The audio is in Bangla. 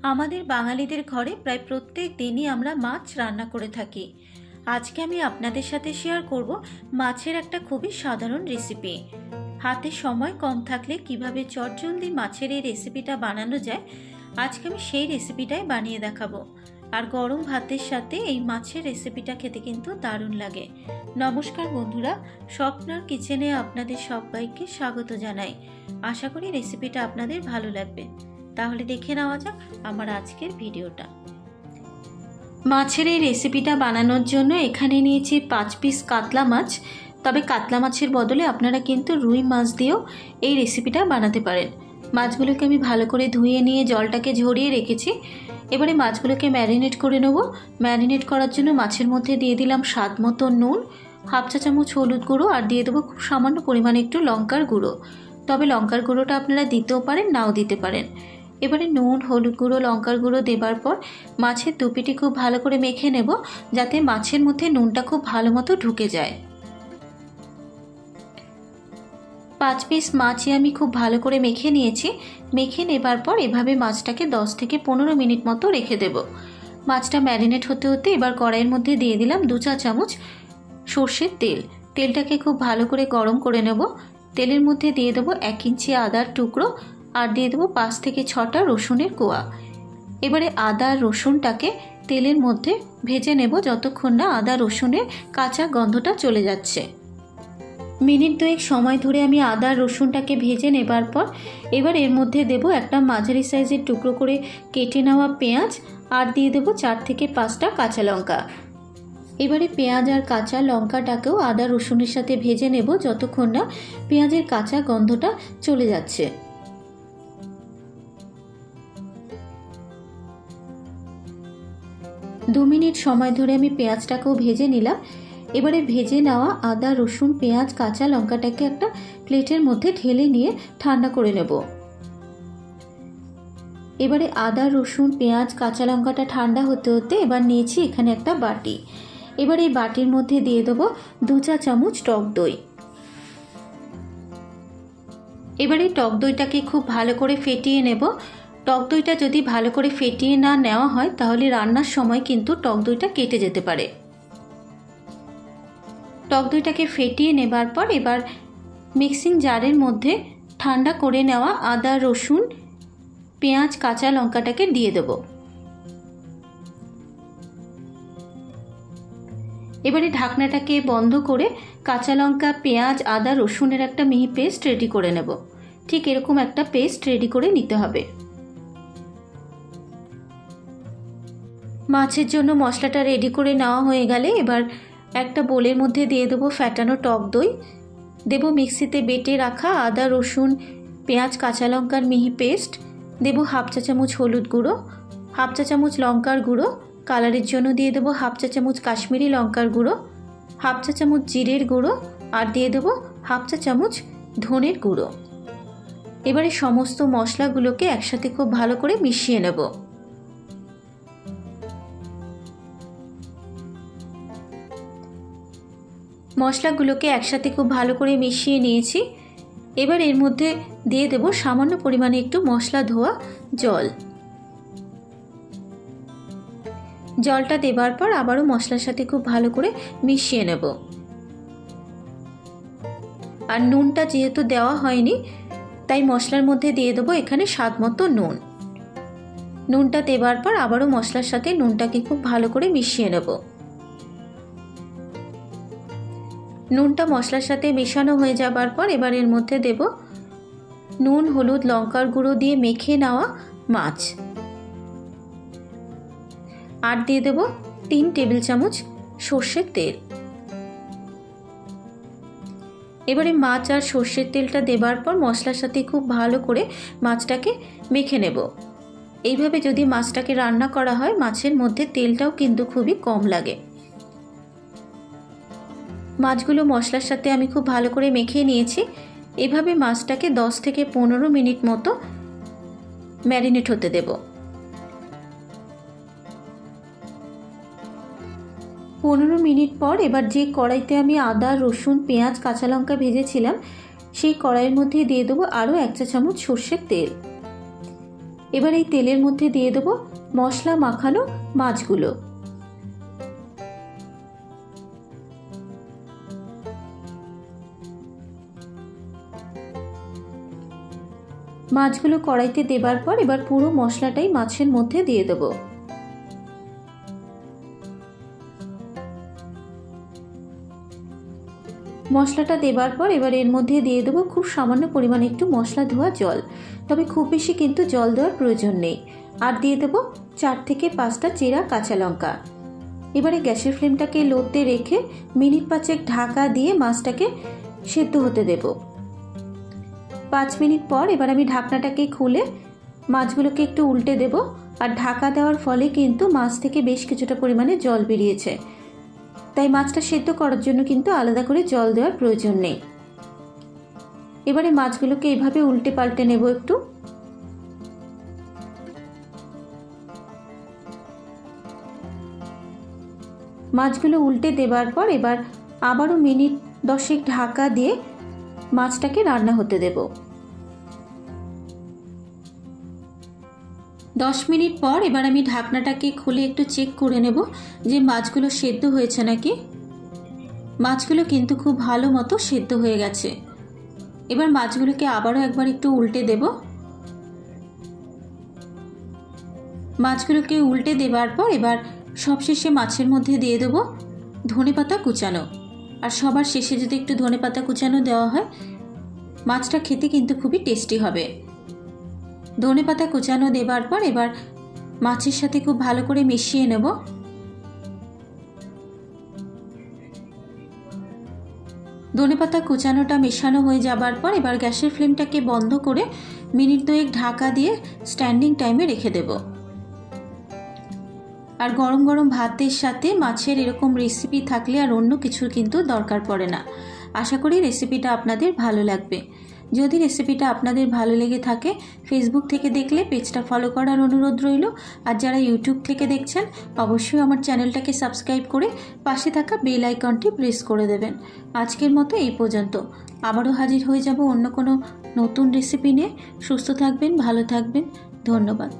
আমাদের বাঙালিদের ঘরে প্রায় প্রত্যেক দিনই আমরা মাছ রান্না করে থাকি। আজকে আমি আপনাদের সাথে শেয়ার করব মাছের একটা খুবই সাধারণ রেসিপি। হাতে সময় কম থাকলে কিভাবে চটজলদি মাছের এই রেসিপিটা বানানো যায়, আজকে আমি সেই রেসিপিটাই বানিয়ে দেখাবো। আর গরম ভাতের সাথে এই মাছের রেসিপিটা খেতে কিন্তু দারুণ লাগে। নমস্কার বন্ধুরা, স্বপ্নার কিচেনে আপনাদের সবাইকে স্বাগত জানাই। আশা করি রেসিপিটা আপনাদের ভালো লাগবে। তাহলে দেখে নেওয়া যাক আমার আজকের ভিডিওটা। মাছের এই রেসিপিটা বানানোর জন্য এখানে নিয়েছি 5 পিস কাতলা মাছ। তবে কাতলা মাছের বদলে আপনারা কিন্তু রুই মাছ দিয়েও এই রেসিপিটা বানাতে পারেন। মাছগুলোকে আমি ভালো করে ধুয়ে নিয়ে জলটাকে ঝরিয়ে রেখেছি। এবারে মাছগুলোকে ম্যারিনেট করে নেব। ম্যারিনেট করার জন্য মাছের মধ্যে দিয়ে দিলাম স্বাদ মতো নুন, হাফ চা চামচ হলুদ গুঁড়ো, আর দিয়ে দেবো খুব সামান্য পরিমাণে একটু লঙ্কার গুঁড়ো। তবে লঙ্কার গুঁড়োটা আপনারা দিতেও পারেন, নাও দিতে পারেন। এবারে নুন, হলুদ গুঁড়ো, লঙ্কার গুঁড়ো দেবার পর মাছের দুপিটি খুব ভালো করে মেখে নেব, যাতে মাছের মধ্যে নুনটা খুব ভালো মতো ঢুকে যায়। 5 পিস মাছই আমি খুব ভালো করে মেখে নিয়েছি। মেখে নেবার পর এভাবে মাছটাকে 10 থেকে 15 মিনিট মতো রেখে দেব। মাছটা ম্যারিনেট হতে হতে এবার কড়াইয়ের মধ্যে দিয়ে দিলাম 2 চা চামচ সর্ষের তেল। তেলটাকে খুব ভালো করে গরম করে নেব। তেলের মধ্যে দিয়ে দেবো 1 ইঞ্চি আদার টুকরো, আর দিয়ে দেবো 5 থেকে 6টা রসুনের কোয়া। এবারে আদা রসুনটাকে তেলের মধ্যে ভেজে নেব যতক্ষণ না আদা রসুনের কাঁচা গন্ধটা চলে যাচ্ছে। মিনিট 2 সময় ধরে আমি আদা রসুনটাকে ভেজে নেবার পর এবার এর মধ্যে দেব একটা মাঝারি সাইজের টুকরো করে কেটে নেওয়া পেঁয়াজ, আর দিয়ে দেবো 4 থেকে 5টা কাঁচা লঙ্কা। এবারে পেঁয়াজ আর কাঁচা লঙ্কাটাকেও আদা রসুনের সাথে ভেজে নেব যতক্ষণ না পেঁয়াজের কাঁচা গন্ধটা চলে যাচ্ছে। দু মিনিট সময় ধরে আমি পেঁয়াজটাকেও ভেজে নিলাম। এবারে ভেজে নেওয়া আদা রসুন পেঁয়াজ কাঁচা লঙ্কাটাকে একটা প্লেটের মধ্যে ঢেলে নিয়ে ঠান্ডা করে নেব। এবারে আদা রসুন পেঁয়াজ কাঁচা লঙ্কাটা ঠান্ডা হতে হতে এবার নিয়েছি এখানে একটা বাটি। এবার এই বাটির মধ্যে দিয়ে দেবো 2 চা চামচ টক দই। এবারে টক দইটাকে খুব ভালো করে ফেটিয়ে নেব। টক দইটা যদি ভালো করে ফেটিয়ে না নেওয়া হয় তাহলে রান্নার সময় কিন্তু টক দইটা কেটে যেতে পারে। টক দইটাকে ফেটিয়ে নেবার পর এবার মিক্সিং জারের মধ্যে ঠান্ডা করে নেওয়া আদা রসুন পেঁয়াজ কাঁচা লঙ্কাটাকে দিয়ে দেব। এবারে ঢাকনাটাকে বন্ধ করে কাঁচা লঙ্কা পেঁয়াজ আদা রসুনের একটা মিহি পেস্ট রেডি করে নেব। ঠিক এরকম একটা পেস্ট রেডি করে নিতে হবে। মাছের জন্য মশলাটা রেডি করে নেওয়া হয়ে গেলে এবার একটা বোলের মধ্যে দিয়ে দেবো ফ্যাটানো টক দই, দেবো মিক্সিতে বেটে রাখা আদা রসুন পেঁয়াজ কাঁচা লঙ্কার মিহি পেস্ট, দেবো হাফ চা চামচ হলুদ গুঁড়ো, হাফ চা চামচ লঙ্কার গুঁড়ো, কালারের জন্য দিয়ে দেবো হাফ চা চামচ কাশ্মীরি লঙ্কার গুঁড়ো, হাফ চা চামচ জিরের গুঁড়ো, আর দিয়ে দেবো হাফ চা চামচ ধনের গুঁড়ো। এবারে সমস্ত মশলাগুলোকে একসাথে খুব ভালো করে মিশিয়ে নেব। মশলাগুলোকে একসাথে খুব ভালো করে মিশিয়ে নিয়েছি। এবার এর মধ্যে দিয়ে দেব সামান্য পরিমাণে একটু মশলা ধোয়া জল। জলটা দেবার পর আবারও মশলার সাথে খুব ভালো করে মিশিয়ে নেব। আর নুনটা যেহেতু দেওয়া হয়নি তাই মশলার মধ্যে দিয়ে দেবো এখানে স্বাদ মতো নুন। নুনটা দেবার পর আবারও মশলার সাথে নুনটাকে খুব ভালো করে মিশিয়ে নেব। নুনটা মশলার সাথে মেশানো হয়ে যাবার পর এবার এর মধ্যে দেব নুন হলুদ লঙ্কার গুঁড়ো দিয়ে মেখে নেওয়া মাছ, আর দিয়ে দেব 3 টেবিল চামচ সর্ষের তেল। এবারে মাছ আর সর্ষের তেলটা দেবার পর মশলার সাথে খুব ভালো করে মাছটাকে মেখে নেব। এইভাবে যদি মাছটাকে রান্না করা হয় মাছের মধ্যে তেলটাও কিন্তু খুবই কম লাগে। মাছগুলো মশলার সাথে আমি খুব ভালো করে মেখে নিয়েছি। এভাবে মাছটাকে 10 থেকে 15 মিনিট মতো ম্যারিনেট হতে দেব। 15 মিনিট পর এবার যে কড়াইতে আমি আদা রসুন পেঁয়াজ কাঁচা লঙ্কা ভেজেছিলাম সেই কড়াইয়ের মধ্যে দিয়ে দেবো আরও 1 চা চামচ সর্ষের তেল। এবার এই তেলের মধ্যে দিয়ে দেবো মশলা মাখানো মাছগুলো। মাছগুলো কড়াইতে দেবার পর এবার পুরো মশলাটাই মাছের মধ্যে দিয়ে দেবো। মশলাটা দেবার পর এবার এর মধ্যে দিয়ে দেবো খুব সামান্য পরিমাণে একটু মশলা ধোয়া জল, তবে খুব বেশি কিন্তু জল দেওয়ার প্রয়োজন নেই। আর দিয়ে দেবো 4 থেকে 5টা চেরা কাঁচা লঙ্কা। এবারে গ্যাসের ফ্লেমটাকে লোতে রেখে মিনিট 5 ঢাকা দিয়ে মাছটাকে সেদ্ধ হতে দেব। 5 মিনিট পর এবার আমি ঢাকনাটাকে খুলে মাছগুলোকে একটু উল্টে দেব। আর ঢাকা দেওয়ার ফলে কিন্তু মাছ থেকে বেশ কিছুটা পরিমাণে জল বেরিয়েছে, তাই মাছটা সেদ্ধ করার জন্য কিন্তু আলাদা করে জল দেওয়ার প্রয়োজন নেই। এবারে মাছগুলোকে এইভাবে উল্টে পাল্টে নেব একটু। মাছগুলো উল্টে দেবার পর এবার আবারও মিনিট 10 ঢাকা দিয়ে মাছটাকে রান্না হতে দেব। 10 মিনিট পর এবার আমি ঢাকনাটাকে খুলে একটু চেক করে নেব যে মাছগুলো সেদ্ধ হয়েছে নাকি। মাছগুলো কিন্তু খুব ভালো মতো সেদ্ধ হয়ে গেছে। এবার মাছগুলোকে আবারও একবার একটু উল্টে দেব। মাছগুলোকে উল্টে দেবার পর এবার সবশেষে মাছের মধ্যে দিয়ে দেব ধনেপাতা কুচানো। আর সবার শেষে যদি একটু ধনেপাতা কুচানো দেওয়া হয় মাছটা খেতে কিন্তু খুবই টেস্টি হবে। ধনেপাতা কুচানো দেবার পর এবার মাছের সাথে খুব ভালো করে মিশিয়ে নেব। ধনেপাতা কুচানোটা মেশানো হয়ে যাবার পর এবার গ্যাসের ফ্লেমটাকে বন্ধ করে মিনিট 2 ঢাকা দিয়ে স্ট্যান্ডিং টাইমে রেখে দেব। আর গরম গরম ভাতের সাথে মাছের এরকম রেসিপি থাকলে আর অন্য কিছুর কিন্তু দরকার পড়ে না। আশা করি রেসিপিটা আপনাদের ভালো লাগবে। যদি রেসিপিটা আপনাদের ভালো লেগে থাকে ফেসবুক থেকে দেখলে পেজটা ফলো করার অনুরোধ রইল। আর যারা ইউটিউব থেকে দেখছেন অবশ্যই আমার চ্যানেলটাকে সাবস্ক্রাইব করে পাশে থাকা বেল আইকনটি প্রেস করে দেবেন। আজকের মতো এই পর্যন্ত। আবারও হাজির হয়ে যাব অন্য কোনো নতুন রেসিপি নিয়ে। সুস্থ থাকবেন, ভালো থাকবেন। ধন্যবাদ।